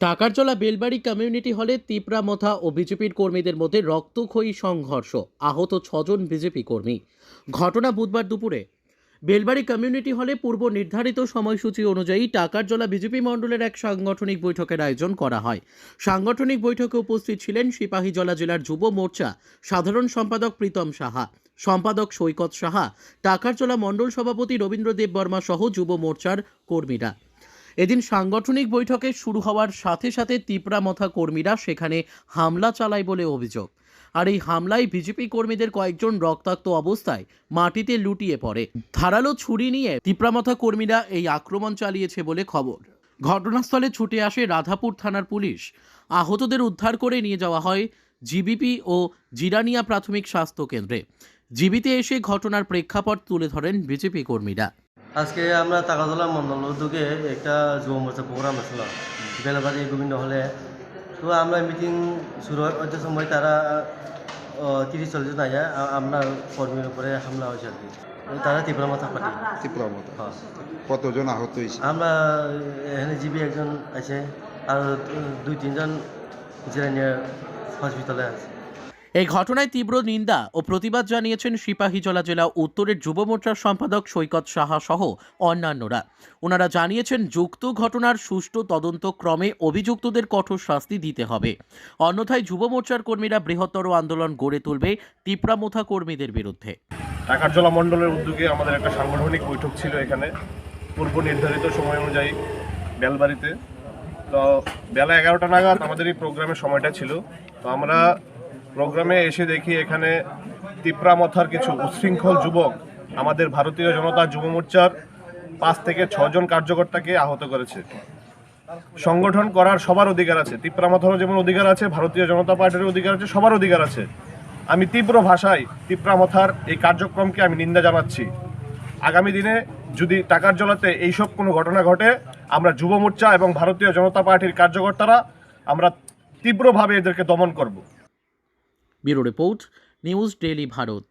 Takarjala Belbari community হলে তিপরামথা ও বিজেপির কর্মীদের মধ্যে রক্তক্ষয়ী সংঘর্ষ, আহত 6 জন বিজেপি কর্মী। ঘটনা বুধবার দুপুরে বেলবাড়ি কমিউনিটি হলে পূর্ব নির্ধারিত সময়সূচি অনুযায়ী টাকারজলা বিজেপি মণ্ডলের এক সাংগঠনিক বৈঠকের আয়োজন করা হয়। সাংগঠনিক বৈঠকে উপস্থিত ছিলেন সিপাহীজলা জেলার যুব মোর্চা সাধারণ সম্পাদক প্রীতম সাহা, সম্পাদক সৈকত সাহা, টাকারজলা মণ্ডল সভাপতি রবীন্দ্র দেব বর্মা সহ যুব মোর্চার কর্মীরা। এদিন সাংগঠনিক বৈঠকে শুরু হওয়ার সাথে সাথে তিপরামথা কর্মীরা সেখানে হামলা চালায় বলে অভিযোগ। আর এই হামলায় বিজেপি কর্মীদের কয়েকজন রক্তাক্ত অবস্থায় মাটিতে লুটিয়ে পড়ে। ধারালো ছুরি নিয়ে তিপরামথা কর্মীরা এই আক্রমণ চালিয়েছে বলে খবর। ঘটনাস্থলে ছুটে আসে রাধাপুর থানার পুলিশ। আহতদের উদ্ধার করে নিয়ে যাওয়া হয় জিবিপি ও জিরানিয়া প্রাথমিক স্বাস্থ্য কেন্দ্রে। জিবিতে এসে ঘটনার প্রেক্ষাপট তুলে ধরেন বিজেপি কর্মীরা। আজকে আমরা টাকারজলা মন্ডল উদ্যোগে একটা যুব মোর্চা প্রোগ্রাম ছিল বেলবাড়ি গোবিন্দ হলে। তো আমরা মিটিং শুরু হওয়ার সময় তারা 30-40 জন আয়া আপনার কর্মীর উপরে হামলা হয়েছে আর কি। তারা তিপরামথা পার্টি। তিপরামথা কতজন আহত হয়েছে? আমরা এখানে জিবি একজন আছে আর 2-3 জন জিরানিয়া হসপিটালে আছে। এই ঘটনায় তীব্র নিন্দা ও প্রতিবাদ জানিয়েছেন সিপাহীজলা জেলা উত্তরের যুব মোর্চার সম্পাদক সৈকত সাহা সহ অন্যান্যরা। ওনারা জানিয়েছেন যুক্ত ঘটনার সুষ্ঠু তদন্ত ক্রমে অভিযুক্তদের কঠোর শাস্তি দিতে হবে, অন্যথায় যুব মোর্চার কর্মীরা বৃহত্তর আন্দোলন গড়ে তুলবে তিপরামথা কর্মীদের বিরুদ্ধে। টাকারজলা মণ্ডলের উদ্যোগে আমাদের একটা সাংগঠনিক বৈঠক ছিল এখানে পূর্ব নির্ধারিত সময় অনুযায়ী বেলবাড়িতে। তো বেলা 11টা নাগাদ আমাদের এই প্রোগ্রামের সময়টা ছিল। তো আমরা প্রোগ্রামে এসে দেখি এখানে তিপরামথার কিছু উচ্ছৃঙ্খল যুবক আমাদের ভারতীয় জনতা যুব মোর্চার 5 থেকে 6 জন কার্যকর্তাকে আহত করেছে। সংগঠন করার সবার অধিকার আছে, তিপরামথারও যেমন অধিকার আছে, ভারতীয় জনতা পার্টির অধিকার আছে, সবার অধিকার আছে। আমি তীব্র ভাষায় তিপরামথার এই কার্যক্রমকে আমি নিন্দা জানাচ্ছি। আগামী দিনে যদি টাকারজলাতে এইসব কোনো ঘটনা ঘটে, আমরা যুব মোর্চা এবং ভারতীয় জনতা পার্টির কার্যকর্তারা আমরা তীব্রভাবে এদেরকে দমন করব। Bureau report, news daily Bharat.